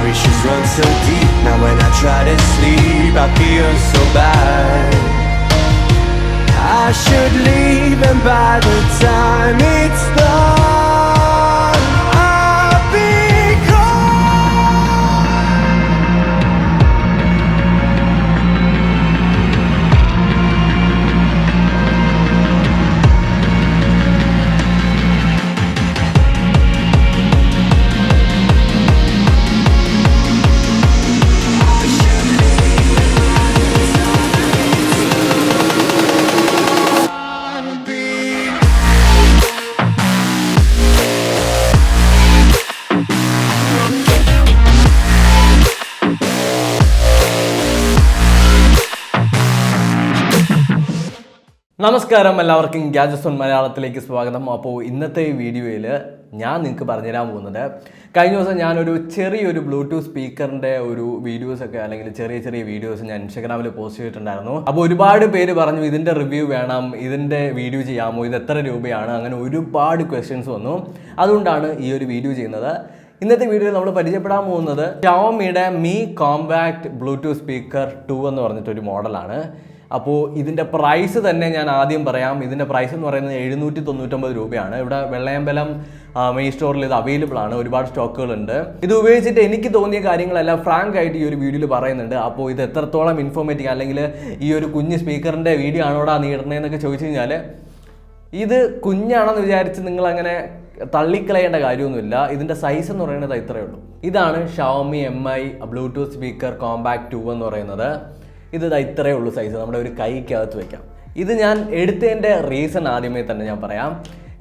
Vibrations run so deep. Now when I try to sleep, I feel so bad. I should leave, and by the time it's done, I'll be നമസ്കാരം, എല്ലാവർക്കും gadgets on മലയാളത്തിലേക്ക് സ്വാഗതം. അപ്പോൾ ഇന്നത്തെ ഈ വീഡിയോയിൽ ഞാൻ നിങ്ങൾക്ക് പറഞ്ഞുതരാൻ പോകുന്നത്, കഴിഞ്ഞ ദിവസം ഞാനൊരു ചെറിയൊരു ബ്ലൂടൂത്ത് സ്പീക്കറിൻ്റെ ഒരു വീഡിയോസൊക്കെ അല്ലെങ്കിൽ ചെറിയ വീഡിയോസ് ഞാൻ ഇൻസ്റ്റാഗ്രാമിൽ പോസ്റ്റ് ചെയ്തിട്ടുണ്ടായിരുന്നു. അപ്പോൾ ഒരുപാട് പേര് പറഞ്ഞു ഇതിൻ്റെ റിവ്യൂ വേണം, ഇതിൻ്റെ വീഡിയോ ചെയ്യാമോ, ഇത് എത്ര രൂപയാണ്, അങ്ങനെ ഒരുപാട് ക്വസ്റ്റ്യൻസ് വന്നു. അതുകൊണ്ടാണ് ഈ ഒരു വീഡിയോ ചെയ്യുന്നത്. ഇന്നത്തെ വീഡിയോയിൽ നമ്മൾ പരിചയപ്പെടാൻ പോകുന്നത് ഷവോമിയുടെ മി കോമ്പാക്ട് ബ്ലൂടൂത്ത് സ്പീക്കർ 2 എന്ന് പറഞ്ഞിട്ടൊരു മോഡലാണ്. അപ്പോൾ ഇതിൻ്റെ പ്രൈസ് തന്നെ ഞാൻ ആദ്യം പറയാം. ഇതിൻ്റെ പ്രൈസ് എന്ന് പറയുന്നത് 799 രൂപയാണ്. ഇവിടെ വെള്ളയമ്പലം മെയ് സ്റ്റോറിൽ ഇത് അവൈലബിൾ ആണ്. ഒരുപാട് സ്റ്റോക്കുകളുണ്ട്. ഇത് ഉപയോഗിച്ചിട്ട് എനിക്ക് തോന്നിയ കാര്യങ്ങളെല്ലാം ഫ്രാങ്ക് ആയിട്ട് ഈ ഒരു വീഡിയോയിൽ പറയുന്നുണ്ട്. അപ്പോൾ ഇത് എത്രത്തോളം ഇൻഫോർമേറ്റീവ്, അല്ലെങ്കിൽ ഈ ഒരു കുഞ്ഞ് സ്പീക്കറിൻ്റെ വീഡിയോ ആണോടാ നീ ഇടണേന്നൊക്കെ ചോദിച്ചു കഴിഞ്ഞാൽ, ഇത് കുഞ്ഞാണെന്ന് വിചാരിച്ച് നിങ്ങളങ്ങനെ തള്ളിക്കളയേണ്ട കാര്യമൊന്നുമില്ല. ഇതിൻ്റെ സൈസ് എന്ന് പറയുന്നത് ഇത്രയേ ഉള്ളൂ. ഇതാണ് Xiaomi MI Bluetooth speaker compact 2 എന്ന് പറയുന്നത്. ഇത് ഇത്രയേ ഉള്ളൂ സൈസ്, നമ്മുടെ ഒരു കൈക്കകത്ത് വയ്ക്കാം. ഇത് ഞാൻ എടുത്തതിൻ്റെ റീസൺ ആദ്യമേ തന്നെ ഞാൻ പറയാം.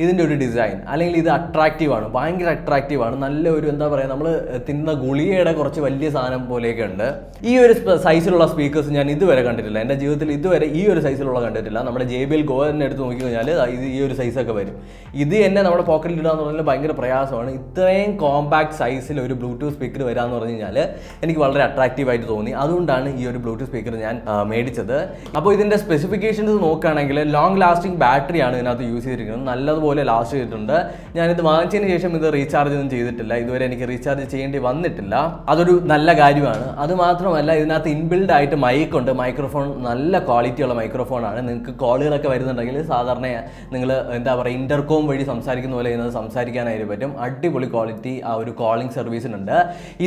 ഇതിൻ്റെ ഒരു ഡിസൈൻ, അല്ലെങ്കിൽ ഇത് അട്രാക്റ്റീവാണ്, ഭയങ്കര അട്രാക്റ്റീവാണ്. നല്ല ഒരു എന്താ പറയുക, നമ്മൾ തിന്ന ഗുളികയുടെ കുറച്ച് വലിയ സാധനം പോലെയൊക്കെ ഉണ്ട്. ഈ ഒരു സൈസിലുള്ള സ്പീക്കേഴ്സ് ഞാൻ ഇതുവരെ കണ്ടിട്ടില്ല. എൻ്റെ ജീവിതത്തിൽ ഇതുവരെ ഈ ഒരു സൈസിലുള്ള കണ്ടിട്ടില്ല. നമ്മുടെ JBL Go തന്നെ എടുത്ത് നോക്കിക്കഴിഞ്ഞാൽ ഇത് ഈ ഒരു സൈസൊക്കെ വരും. ഇത് തന്നെ നമ്മുടെ പോക്കറ്റിൽ ഇടാന്ന് പറഞ്ഞാൽ ഭയങ്കര പ്രയാസമാണ്. ഇത്രയും കോമ്പാക്ട് സൈസിൽ ഒരു ബ്ലൂടൂത്ത് സ്പീക്കർ വരാമെന്ന് പറഞ്ഞു കഴിഞ്ഞാൽ എനിക്ക് വളരെ അട്രാക്റ്റീവായിട്ട് തോന്നി. അതുകൊണ്ടാണ് ഈ ഒരു ബ്ലൂടൂത്ത് സ്പീക്കർ ഞാൻ മേടിച്ചത്. അപ്പോൾ ഇതിൻ്റെ സ്പെസിഫിക്കേഷൻസ് നോക്കുകയാണെങ്കിൽ ലോങ് ലാസ്റ്റിംഗ് ബാറ്ററിയാണ് ഇതിനകത്ത് യൂസ് ചെയ്തിരിക്കുന്നത്. നല്ലതുപോലെ ലാസ്റ്റ് ചെയ്തിട്ടുണ്ട്. ഞാനിത് വാങ്ങിച്ചതിന് ശേഷം ഇത് റീചാർജ് ഒന്നും ചെയ്തിട്ടില്ല. ഇതുവരെ എനിക്ക് റീചാർജ് ചെയ്യേണ്ടി വന്നിട്ടില്ല. അതൊരു നല്ല കാര്യമാണ്. അത് മാത്രമല്ല, ഇതിനകത്ത് ഇൻബിൽഡ് ആയിട്ട് മൈക്കുണ്ട്. മൈക്രോഫോൺ നല്ല ക്വാളിറ്റിയുള്ള മൈക്രോഫോണാണ്. നിങ്ങൾക്ക് കോളുകളൊക്കെ വരുന്നുണ്ടെങ്കിൽ സാധാരണ നിങ്ങൾ എന്താ പറയുക, ഇന്റർകോം വഴി സംസാരിക്കുന്ന പോലെ ഇതിനകത്ത് സംസാരിക്കാനായിട്ട് പറ്റും. അടിപൊളി ക്വാളിറ്റി ആ ഒരു കോളിംഗ് സർവീസിനുണ്ട്.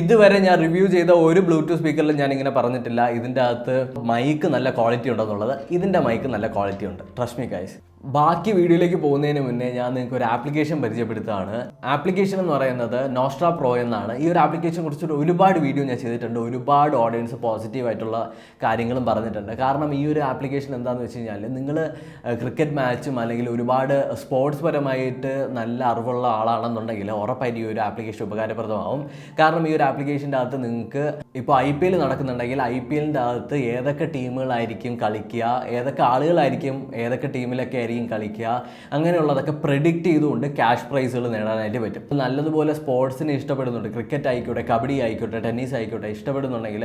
ഇതുവരെ ഞാൻ റിവ്യൂ ചെയ്ത ഒരു ബ്ലൂടൂത്ത് സ്പീക്കറിൽ ഞാൻ ഇങ്ങനെ പറഞ്ഞിട്ടില്ല ഇതിൻ്റെ അകത്ത് മൈക്ക് നല്ല ക്വാളിറ്റി ഉണ്ടെന്നുള്ളത്. ഇതിൻ്റെ മൈക്ക് നല്ല ക്വാളിറ്റി ഉണ്ട്, ട്രസ്റ്റ് മീ ഗൈസ്. ബാക്കി വീഡിയോയിലേക്ക് പോകുന്നതിന് മുന്നേ ഞാൻ നിങ്ങൾക്ക് ഒരു ആപ്ലിക്കേഷൻ പരിചയപ്പെടുത്തുകയാണ്. ആപ്ലിക്കേഷൻ എന്ന് പറയുന്നത് നോസ്ട്ര പ്രോ എന്നാണ്. ഈ ഒരു ആപ്ലിക്കേഷൻ കുറിച്ചിട്ട് ഒരുപാട് വീഡിയോ ഞാൻ ചെയ്തിട്ടുണ്ട്. ഒരുപാട് ഓഡിയൻസ് പോസിറ്റീവായിട്ടുള്ള കാര്യങ്ങളും പറഞ്ഞിട്ടുണ്ട്. കാരണം ഈ ഒരു ആപ്ലിക്കേഷൻ എന്താണെന്ന് വെച്ച് കഴിഞ്ഞാൽ, നിങ്ങൾ ക്രിക്കറ്റ് മാച്ചും അല്ലെങ്കിൽ ഒരുപാട് സ്പോർട്സ് പരമായിട്ട് നല്ല അറിവുള്ള ആളാണെന്നുണ്ടെങ്കിൽ ഉറപ്പായിട്ട് ഈ ഒരു ആപ്ലിക്കേഷൻ ഉപകാരപ്രദമാവും. കാരണം ഈ ഒരു ആപ്ലിക്കേഷൻ്റെ അകത്ത് നിങ്ങൾക്ക് ഇപ്പോൾ IPL നടക്കുന്നുണ്ടെങ്കിൽ IPLൻ്റെ അകത്ത് ഏതൊക്കെ ടീമുകളായിരിക്കും കളിക്കുക, ഏതൊക്കെ ആളുകളായിരിക്കും ഏതൊക്കെ ടീമിലൊക്കെ കളിക്കുക, അങ്ങനെയുള്ളതൊക്കെ പ്രെഡിക്റ്റ് ചെയ്തുകൊണ്ട് ക്യാഷ് പ്രൈസുകൾ നേടാനായിട്ട് പറ്റും. നല്ലതുപോലെ സ്പോർട്സിനെ ഇഷ്ടപ്പെടുന്നുണ്ട്, ക്രിക്കറ്റ് ആയിക്കോട്ടെ, കബഡി ആയിക്കോട്ടെ, ടെന്നീസ് ആയിക്കോട്ടെ, ഇഷ്ടപ്പെടുന്നുണ്ടെങ്കിൽ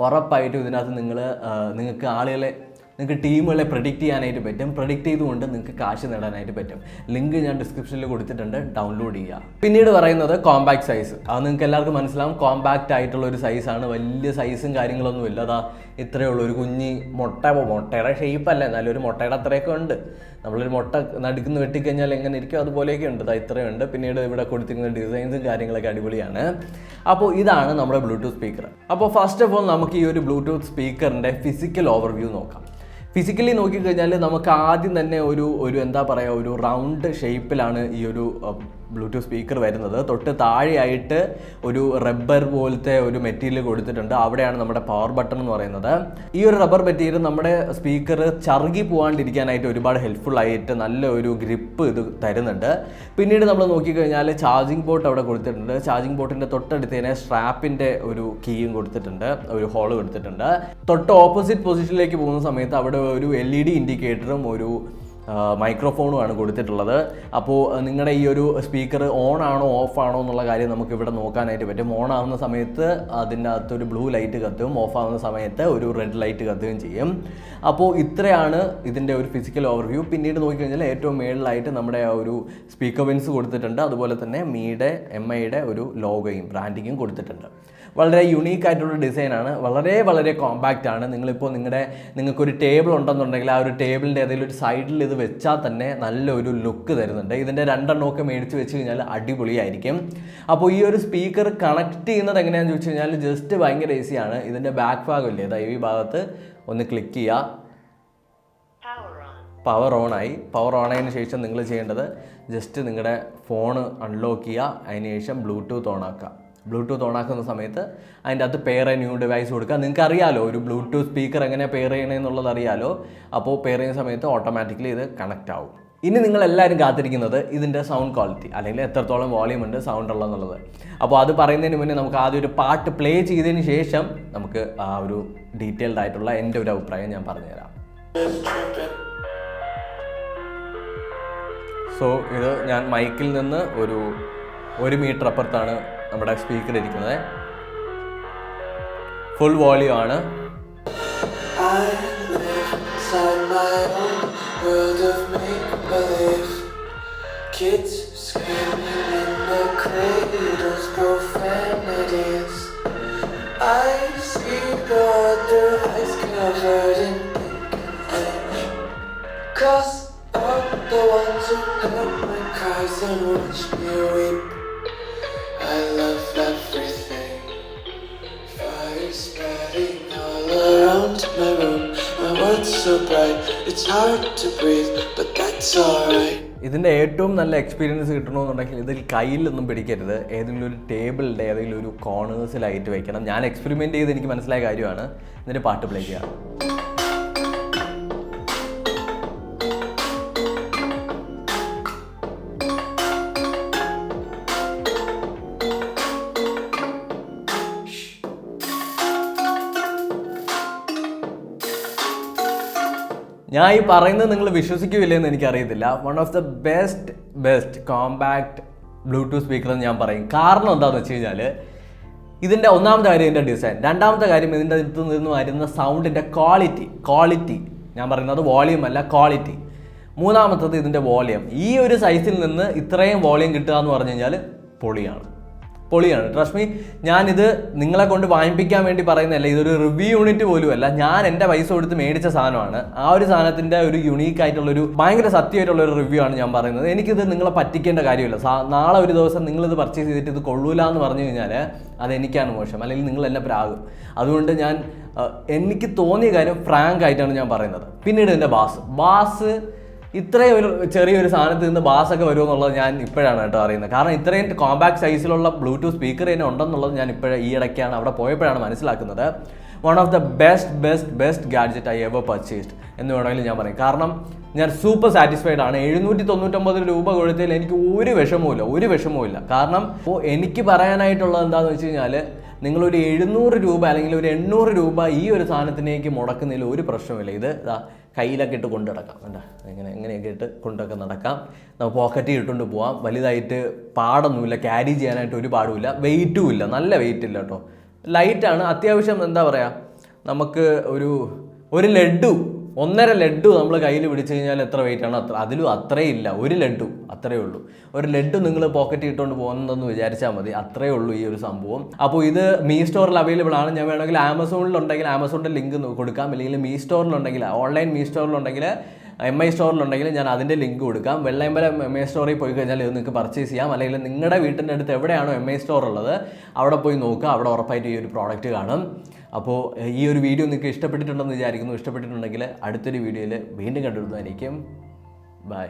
ഉറപ്പായിട്ടും ഇതിനകത്ത് നിങ്ങൾക്ക് ആളുകളെ, നിങ്ങൾക്ക് ടീമുകളെ പ്രെഡിക്റ്റ് ചെയ്യാനായിട്ട് പറ്റും. പ്രെഡിക്റ്റ് ചെയ്തുകൊണ്ട് നിങ്ങൾക്ക് കാശ് നേടാനായിട്ട് പറ്റും. ലിങ്ക് ഞാൻ ഡിസ്ക്രിപ്ഷനിൽ കൊടുത്തിട്ടുണ്ട്, ഡൗൺലോഡ് ചെയ്യുക. പിന്നീട് പറയുന്നത് കോമ്പാക്ട് സൈസ്. അത് നിങ്ങൾക്ക് എല്ലാവർക്കും മനസ്സിലാവും. കോമ്പാക്റ്റ് ആയിട്ടുള്ള ഒരു സൈസാണ്. വലിയ സൈസും കാര്യങ്ങളൊന്നും ഇല്ല. അതാ ഇത്രയേ ഉള്ളൂ. ഒരു കുഞ്ഞി മുട്ടയുടെ ഷേപ്പല്ല, എന്നാലും ഒരു മുട്ടയുടെ അത്രയൊക്കെ ഉണ്ട്. നമ്മളൊരു മുട്ട നടുക്കുന്ന വെട്ടിക്കഴിഞ്ഞാൽ എങ്ങനെ ഇരിക്കും അതുപോലെയൊക്കെ ഉണ്ട്. ഇത്രയുണ്ട്. പിന്നീട് ഇവിടെ കൊടുത്തിരിക്കുന്ന ഡിസൈൻസും കാര്യങ്ങളൊക്കെ അടിപൊളിയാണ്. അപ്പോൾ ഇതാണ് നമ്മുടെ ബ്ലൂടൂത്ത് സ്പീക്കർ. അപ്പോൾ ഫസ്റ്റ് ഓഫ് ഓൾ നമുക്ക് ഈ ഒരു ബ്ലൂടൂത്ത് സ്പീക്കറിൻ്റെ ഫിസിക്കൽ ഓവർവ്യൂ നോക്കാം. ഫിസിക്കലി നോക്കിക്കഴിഞ്ഞാൽ നമുക്ക് ആദ്യം തന്നെ ഒരു എന്താ പറയുക, ഒരു റൗണ്ട് ഷേപ്പിലാണ് ഈ ഒരു ബ്ലൂടൂത്ത് സ്പീക്കർ വരുന്നത്. തൊട്ട് താഴെയായിട്ട് ഒരു റബ്ബർ പോലത്തെ ഒരു മെറ്റീരിയൽ കൊടുത്തിട്ടുണ്ട്. അവിടെയാണ് നമ്മുടെ പവർ ബട്ടൺ എന്ന് പറയുന്നത്. ഈ ഒരു റബ്ബർ മെറ്റീരിയൽ നമ്മുടെ സ്പീക്കർ ചറുകി പോകാണ്ടിരിക്കാനായിട്ട് ഒരുപാട് ഹെൽപ്ഫുൾ ആയിട്ട് നല്ല ഒരു ഗ്രിപ്പ് ഇത് തരുന്നുണ്ട്. പിന്നീട് നമ്മൾ നോക്കിക്കഴിഞ്ഞാൽ ചാർജിങ് പോർട്ട് അവിടെ കൊടുത്തിട്ടുണ്ട്. ചാർജിങ് പോർട്ടിൻ്റെ തൊട്ടടുത്ത് തന്നെ സ്ട്രാപ്പിൻ്റെ ഒരു കീയും കൊടുത്തിട്ടുണ്ട്, ഒരു ഹോള് കൊടുത്തിട്ടുണ്ട്. തൊട്ട് ഓപ്പോസിറ്റ് പൊസിഷനിലേക്ക് പോകുന്ന സമയത്ത് അവിടെ ഒരു LED ഇൻഡിക്കേറ്ററും ഒരു മൈക്രോഫോണുമാണ് കൊടുത്തിട്ടുള്ളത്. അപ്പോൾ നിങ്ങളുടെ ഈ ഒരു സ്പീക്കർ ഓൺ ആണോ ഓഫ് ആണോ എന്നുള്ള കാര്യം നമുക്ക് ഇവിടെ നോക്കാനായിട്ട് പറ്റും. ഓൺ ആവുന്ന സമയത്ത് അതിൻ്റെ അകത്തൊരു ബ്ലൂ ലൈറ്റ് കത്തും, ഓഫ് ആവുന്ന സമയത്ത് ഒരു റെഡ് ലൈറ്റ് കത്തുകയും ചെയ്യും. അപ്പോൾ ഇത്രയാണ് ഇതിൻ്റെ ഒരു ഫിസിക്കൽ ഓവർവ്യൂ. പിന്നീട് നോക്കിക്കഴിഞ്ഞാൽ ഏറ്റവും മേളിലായിട്ട് നമ്മുടെ ആ ഒരു സ്പീക്കർ വിൻസ് കൊടുത്തിട്ടുണ്ട്. അതുപോലെ തന്നെ MIയുടെ ഒരു ലോഗോയും ബ്രാൻഡിങ്ങും കൊടുത്തിട്ടുണ്ട്. വളരെ യുണീക്ക് ആയിട്ടുള്ള ഡിസൈനാണ്, വളരെ കോമ്പാക്റ്റ് ആണ്. നിങ്ങൾക്കൊരു ടേബിൾ ഉണ്ടെന്നുണ്ടെങ്കിൽ ആ ഒരു ടേബിളിൻ്റെ ഏതെങ്കിലും ഒരു സൈഡിൽ ഇത് വെച്ചാൽ തന്നെ നല്ലൊരു ലുക്ക് തരുന്നുണ്ട്. ഇതിൻ്റെ 2 എണ്ണമൊക്കെ മേടിച്ച് വെച്ച് കഴിഞ്ഞാൽ അടിപൊളിയായിരിക്കും. അപ്പോൾ ഈ ഒരു സ്പീക്കർ കണക്ട് ചെയ്യുന്നത് എങ്ങനെയാണെന്ന് ചോദിച്ചു കഴിഞ്ഞാൽ ജസ്റ്റ് ഭയങ്കര ഈസിയാണ്. ഇതിൻ്റെ ബാക്ക് ഭാഗമില്ലേ, ഈ ഭാഗത്ത് ഒന്ന് ക്ലിക്ക് ചെയ്യുക, പവർ ഓൺ ആയതിനു ശേഷം നിങ്ങൾ ചെയ്യേണ്ടത് ജസ്റ്റ് നിങ്ങളുടെ ഫോണ് അൺലോക്ക് ചെയ്യുക, അതിന് ശേഷം ബ്ലൂടൂത്ത് ഓൺ ആക്കുക. ബ്ലൂടൂത്ത് ഓൺ ആക്കുന്ന സമയത്ത് അതിൻ്റെ അകത്ത് പെയർ എ ന്യൂ ഡിവൈസ് കൊടുക്കുക. നിങ്ങൾക്ക് അറിയാലോ ഒരു ബ്ലൂടൂത്ത് സ്പീക്കർ എങ്ങനെ പെയർ ചെയ്യണമെന്നുള്ളത് അറിയാലോ. അപ്പോൾ പെയർ ചെയ്യുന്ന സമയത്ത് ഓട്ടോമാറ്റിക്കലി ഇത് കണക്റ്റ് ആവും. ഇനി നിങ്ങളെല്ലാവരും കാത്തിരിക്കുന്നത് ഇതിൻ്റെ സൗണ്ട് ക്വാളിറ്റി, അല്ലെങ്കിൽ എത്രത്തോളം വോളിയം ഉണ്ട്, സൗണ്ട് ഉള്ളതെന്നുള്ളത്. അപ്പോൾ അത് പറയുന്നതിന് മുന്നേ നമുക്ക് ആദ്യം ഒരു പാട്ട് പ്ലേ ചെയ്തതിന് ശേഷം നമുക്ക് ആ ഒരു ഡീറ്റെയിൽഡ് ആയിട്ടുള്ള എൻ്റെ ഒരു അഭിപ്രായം ഞാൻ പറഞ്ഞുതരാം. സോ ഇത് ഞാൻ മൈക്കിൽ നിന്ന് ഒരു 1 മീറ്റർ അപ്പുറത്താണ് നമ്മുടെ സ്പീക്കർ ഇരിക്കുന്നത്. ഫുൾ വോളിയം ആണ്. Kids screaming in the cradles, profanities. I see the other eyes covered in pink and flame. Cross out the ones who heard my cries and watched me weep. I love everything. Fire spreading all around my room. My world's so bright, it's hard to breathe, but that's alright. ഇതിൻ്റെ ഏറ്റവും നല്ല experience കിട്ടണമെന്നുണ്ടെങ്കിൽ ഇതിൽ കയ്യിലൊന്നും പിടിക്കരുത്, ഏതെങ്കിലും ഒരു ടേബിളിൻ്റെ ഏതെങ്കിലും ഒരു കോർണേഴ്സിലായിട്ട് വെക്കണം. ഞാൻ എക്സ്പെരിമെൻ്റ് ചെയ്ത് എനിക്ക് മനസ്സിലായ കാര്യമാണ്. എന്നിട്ട് പാട്ട് പ്ലേ ചെയ്യാം. ഞാൻ ഈ പറയുന്നത് നിങ്ങൾ വിശ്വസിക്കില്ലെന്ന് എനിക്കറിയത്തില്ല. One of the best compact Bluetooth speaker എന്ന് ഞാൻ പറയും. കാരണം എന്താണെന്ന് വെച്ച് കഴിഞ്ഞാൽ ഇതിൻ്റെ ഒന്നാമത്തെ കാര്യം ഇതിൻ്റെ ഡിസൈൻ, രണ്ടാമത്തെ കാര്യം ഇതിൻ്റെ അടുത്ത് നിന്ന് വരുന്ന സൗണ്ടിൻ്റെ ക്വാളിറ്റി ഞാൻ പറയുന്നത് വോളിയം അല്ല, ക്വാളിറ്റി. മൂന്നാമത്തത് ഇതിൻ്റെ വോളിയം. ഈ ഒരു സൈസിൽ നിന്ന് ഇത്രയും വോളിയം കിട്ടുക എന്ന് പറഞ്ഞു കഴിഞ്ഞാൽ പൊളിയാണ്. ട്രസ്റ്റ് മീ, ഞാനിത് നിങ്ങളെ കൊണ്ട് വാങ്ങിപ്പിക്കാൻ വേണ്ടി പറയുന്നതല്ല, ഇതൊരു റിവ്യൂ യൂണിറ്റ് പോലുമല്ല. ഞാൻ എൻ്റെ പൈസ കൊടുത്ത് മേടിച്ച സാധനമാണ്. ആ ഒരു സാധനത്തിൻ്റെ ഒരു യുണീക്ക് ആയിട്ടുള്ളൊരു ഭയങ്കര സത്യമായിട്ടുള്ളൊരു റിവ്യൂ ആണ് ഞാൻ പറയുന്നത്. എനിക്കിത് നിങ്ങളെ പറ്റിക്കേണ്ട കാര്യമില്ല. നാളെ ഒരു ദിവസം നിങ്ങളിത് പർച്ചേസ് ചെയ്തിട്ട് ഇത് കൊള്ളൂല എന്ന് പറഞ്ഞു കഴിഞ്ഞാൽ അതെനിക്കാണ് മോശം, അല്ലെങ്കിൽ നിങ്ങൾ എന്നെ പ്രാകും. അതുകൊണ്ട് എനിക്ക് തോന്നിയ കാര്യം ഫ്രാങ്ക് ആയിട്ടാണ് ഞാൻ പറയുന്നത്. പിന്നീട് ഇതിൻ്റെ ബാസ് ഇത്രയും ഒരു ചെറിയൊരു സാധനത്തിൽ നിന്ന് ബാസൊക്കെ വരുമെന്നുള്ളത് ഞാൻ ഇപ്പോഴാണ് കേട്ടോ അറിയുന്നത്. കാരണം ഇത്രയും കോമ്പാക്ട് സൈസിലുള്ള ബ്ലൂടൂത്ത് സ്പീക്കർ തന്നെ ഉണ്ടെന്നുള്ളത് ഞാൻ ഈ ഇടയ്ക്കാണ് അവിടെ പോയപ്പോഴാണ് മനസ്സിലാക്കുന്നത്. One of the best gadget I ever purchased എന്ന് വേണമെങ്കിലും ഞാൻ പറയും. കാരണം ഞാൻ സൂപ്പർ സാറ്റിസ്ഫൈഡ് ആണ്. 799 രൂപ കൊടുത്തതിൽ എനിക്ക് ഒരു വിഷമവുമില്ല. കാരണം എനിക്ക് പറയാനായിട്ടുള്ളത് എന്താണെന്ന് വെച്ച് കഴിഞ്ഞാൽ, നിങ്ങളൊരു 700 രൂപ അല്ലെങ്കിൽ ഒരു 800 രൂപ ഈ ഒരു സാധനത്തിലേക്ക് മുടക്കുന്നതിൽ ഒരു പ്രശ്നമില്ല. ഇത് കയ്യിലൊക്കെ ഇട്ട് കൊണ്ടു നടക്കാം, എങ്ങനെയൊക്കെ ഇട്ട് കൊണ്ടൊക്കെ നടക്കാം. നമുക്ക് പോക്കറ്റിൽ ഇട്ടുകൊണ്ട് പോവാം. വലുതായിട്ട് പാടൊന്നുമില്ല, ക്യാരി ചെയ്യാനായിട്ട് ഒരു പാടുമില്ല, വെയിറ്റും ഇല്ല, നല്ല വെയിറ്റ് ഇല്ല കേട്ടോ. ലൈറ്റാണ്. അത്യാവശ്യം എന്താ പറയുക, നമുക്ക് ഒരു ലഡ്ഡു 1.5 ലഡ്ഡു നമ്മൾ കയ്യിൽ പിടിച്ചു കഴിഞ്ഞാൽ എത്ര വെയിറ്റ് ആണ് അതിലും അത്രയും ഇല്ല. ഒരു ലഡ്ഡു അത്രയേ ഉള്ളൂ. ഒരു ലഡ്ഡു നിങ്ങൾ പോക്കറ്റ് ഇട്ടുകൊണ്ട് പോകുന്നതെന്ന് വിചാരിച്ചാൽ മതി, അത്രയേ ഉള്ളൂ ഈ ഒരു സംഭവം. അപ്പോൾ ഇത് മീ സ്റ്റോറിൽ അവൈലബിൾ ആണ്. ഞാൻ വേണമെങ്കിൽ ആമസോണിലുണ്ടെങ്കിൽ ആമസോണിൻ്റെ ലിങ്ക് കൊടുക്കാം, അല്ലെങ്കിൽ മീ സ്റ്റോറിലുണ്ടെങ്കിൽ ഓൺലൈൻ മീ സ്റ്റോറിലുണ്ടെങ്കിൽ MI സ്റ്റോറിലുണ്ടെങ്കിൽ ഞാൻ അതിൻ്റെ ലിങ്ക് കൊടുക്കാം. വെള്ളയമ്പലം MI സ്റ്റോറിൽ പോയി കഴിഞ്ഞാൽ ഇത് നിങ്ങൾക്ക് പർച്ചേസ് ചെയ്യാം. അല്ലെങ്കിൽ നിങ്ങളുടെ വീട്ടിൻ്റെ അടുത്ത് എവിടെയാണോ MI സ്റ്റോർ ഉള്ളത് അവിടെ പോയി നോക്കുക, അവിടെ ഉറപ്പായിട്ട് ഈ ഒരു പ്രോഡക്റ്റ് കാണും. അപ്പോൾ ഈ ഒരു വീഡിയോ നിങ്ങൾക്ക് ഇഷ്ടപ്പെട്ടിട്ടുണ്ടെന്ന് വിചാരിക്കുന്നു. ഇഷ്ടപ്പെട്ടിട്ടുണ്ടെങ്കിൽ അടുത്തൊരു വീഡിയോയിൽ വീണ്ടും കണ്ടുവരുന്നതായിരിക്കും. ബൈ.